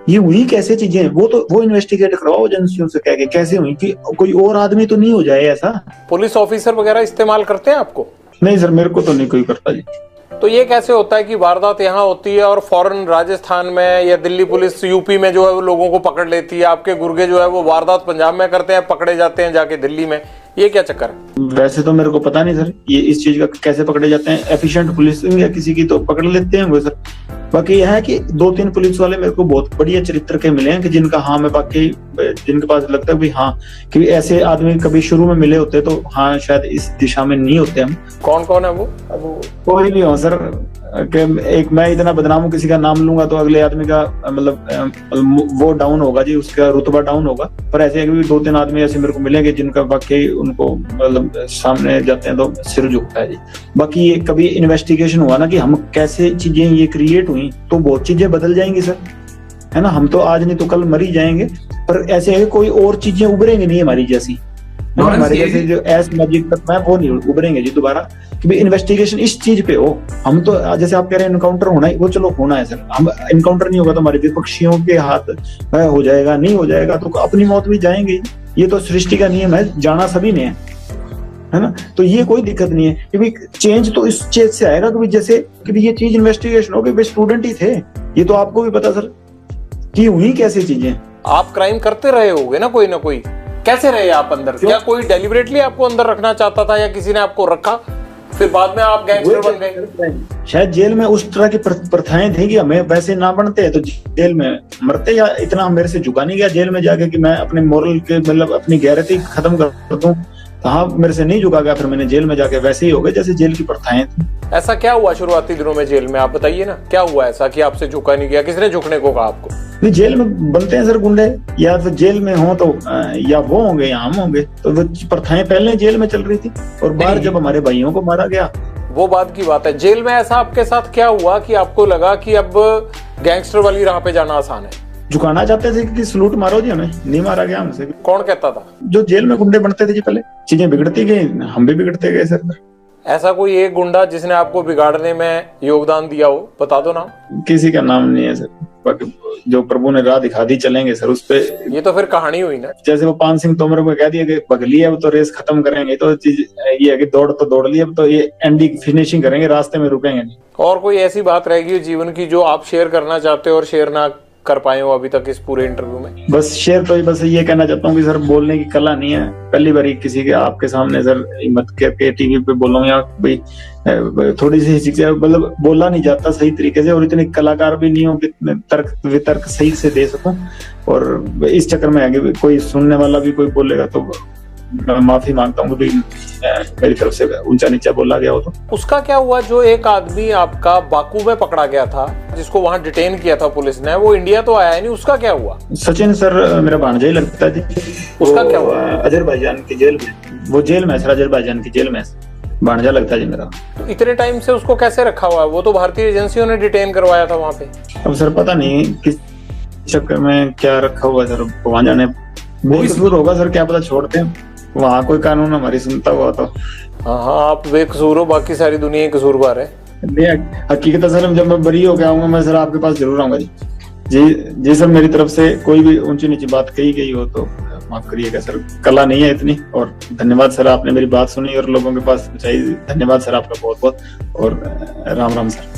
ये हुई कैसे चीजें? वो इन्वेस्टिगेट करवाओ एजेंसियों से कह के, कैसे हुई? कि कोई और आदमी तो नहीं हो जाए ऐसा? पुलिस ऑफिसर वगैरह इस्तेमाल करते हैं आपको? नहीं सर, मेरे को तो नहीं कोई करता जी। तो ये कैसे होता है कि वारदात यहाँ होती है और फौरन राजस्थान में या दिल्ली पुलिस यूपी में जो है वो लोगों को पकड़ लेती है, आपके गुर्गे जो है वो वारदात पंजाब में करते हैं, पकड़े जाते हैं जाके दिल्ली में? ये क्या चक्कर है? वैसे तो मेरे को पता नहीं सर ये इस चीज का कैसे पकड़े जाते हैं। एफिशिएंट पुलिस या किसी की तो पकड़ लेते हैं वो सर। बाकी यह है कि 2-3 पुलिस वाले मेरे को बहुत बढ़िया चरित्र के मिले हैं, कि जिनका हाँ मैं बाकी, जिनके पास लगता है भी हाँ कि ऐसे आदमी कभी शुरू में मिले होते तो हाँ शायद इस दिशा में नहीं होते हम। कौन कौन है वो? अब कोई भी हो सर, कि एक मैं इतना बदनाम हूँ, किसी का नाम लूंगा तो अगले आदमी का मतलब वो डाउन होगा जी, उसका रुतबा डाउन होगा। पर ऐसे भी 2-3 आदमी ऐसे मेरे को मिलेंगे जिनका बाकी उनको मतलब सामने जाते हैं तो सिर झुकता है जी। बाकी ये कभी इन्वेस्टिगेशन हुआ ना कि हम कैसे चीजें ये क्रिएट हुई, तो बहुत चीजें बदल जाएंगी सर, है ना। हम तो आज नहीं तो कल मर ही जाएंगे, पर ऐसे है कोई और चीजें उभरेंगी नहीं हमारी जैसी, हमारे जैसे जो एस मैजिक तक मैं वो नहीं उभरेंगे जी दोबारा। कि भाई इन्वेस्टिगेशन इस चीज पे हो। हम तो जैसे आप कह रहे हैं इनकाउंटर होना है, वो चलो होना है सर। हम इनकाउंटर नहीं होगा तो हमारे विपक्षियों के हाथ हो जाएगा, नहीं हो जाएगा तो अपनी मौत भी जाएंगे। ये तो सृष्टि का नियम है, जाना सभी ने है। है ना। तो ये कोई दिक्कत नहीं है कि भाई चेंज तो इस चीज से आएगा कि जैसे कि ये चीज इन्वेस्टिगेशन हो गई, स्टूडेंट ही थे, ये तो आपको भी पता सर कि हुई कैसी चीजें। आप क्राइम करते रहे होगे ना कोई, कैसे रहे आप अंदर? क्या कोई डेलिबरेटली आपको अंदर रखना चाहता था या किसी ने आपको रखा, फिर बाद में आप गैंगस्टर बन गए? शायद जेल में उस तरह की प्रथाएं थी कि हमें वैसे ना बनते तो जेल में मरते, या इतना मेरे से झुका नहीं गया जेल में जाके कि मैं अपने मोरल के मतलब अपनी गैरती खत्म कर दूं। हाँ मेरे से नहीं झुका गया, फिर मैंने जेल में जाके वैसे ही हो गए जैसे जेल की प्रथाएं थी। ऐसा क्या हुआ शुरुआती दिनों में जेल में, आप बताइए ना, क्या हुआ ऐसा कि आपसे झुका नहीं गया? किसने झुकने को कहा आपको? नहीं, जेल में बनते हैं सर गुंडे, या फिर जेल में हो तो या वो होंगे या हम होंगे, तो वो प्रथाएं पहले जेल में चल रही थी। और बाहर जब हमारे भाइयों को मारा गया, वो बात की बात है। जेल में ऐसा आपके साथ क्या हुआ कि आपको लगा कि अब गैंगस्टर वाली राह पे जाना आसान है? झुकाना चाहते थे कि सलूट मारो जी, हमें नहीं मारा गया हमसे। कौन कहता था? जो जेल में गुंडे बनते थे जी, पहले चीजें बिगड़ती गई, हम भी बिगड़ते गए सर। ऐसा कोई एक गुंडा जिसने आपको बिगाड़ने में योगदान दिया हो, बता दो नाम। किसी का नाम नहीं है सर, बाकी जो प्रभु ने राह दिखा दी चलेंगे सर उस पे। ये तो फिर कहानी हुई ना। जैसे वो पान सिंह तोमर को कह दिया कि भगली है, अब तो रेस खत्म करेंगे, तो चीज ये है कि दौड़ तो दौड़ ली, अब तो ये एंडी फिनिशिंग करेंगे, रास्ते में रुकेंगे नहीं। और कोई ऐसी बात रहेगी जीवन की जो आप शेयर करना चाहते हो और शेयर ना कर पाए हो अभी तक इस पूरे इंटरव्यू में? बस शेयर तो बस ये कहना चाहता हूँ कि सर बोलने की कला नहीं है। पहली बार किसी के आपके सामने सर हिम्मत करके टीवी पे बोलूं, या भाई थोड़ी सी शिक्षा, मतलब बोला नहीं जाता सही तरीके से, और इतने कलाकार भी नहीं हो कि तर्क वितर्क सही से दे सकूं। और इस चक्कर में आगे कोई सुनने वाला भी कोई बोलेगा तो मैं माफी मांगता हूँ कि मेरी तरफ से ऊंचा नीचा बोला गया हो तो। उसका क्या हुआ जो एक आदमी आपका बाकू में पकड़ा गया था, जिसको वहां डिटेन किया था पुलिस ने, वो इंडिया तो आया नहीं, उसका क्या हुआ? सचिन सर मेरा भांजा ही लगता है जी। उसका क्या हुआ? अजरबैजान की जेल में, वो जेल में सर, अजरबैजान की जेल में भांजा लगता है जी मेरा। तो इतने टाइम से उसको कैसे रखा हुआ है? वो तो भारतीय एजेंसियों ने डिटेन करवाया था वहां पे। अब सर पता नहीं किस चक्कर में क्या रखा हुआ सर, वहां जाने बेकसूर होगा सर, क्या पता, छोड़ते हैं वहाँ कोई कानून हमारी सुनता हुआ तो। हाँ आप बेकसूर हो, बाकी सारी दुनिया कसूरवार है। हकीकत सर जब मैं बरी होकर आऊंगा मैं सर आपके पास जरूर आऊंगा जी। जी सर, मेरी तरफ से कोई भी ऊंची नीची बात कही गई हो तो माफ करिएगा सर, कला नहीं है इतनी। और धन्यवाद सर, आपने मेरी बात सुनी और लोगों के पास पहुंचाई। धन्यवाद सर आपका बहुत बहुत, और राम राम सर।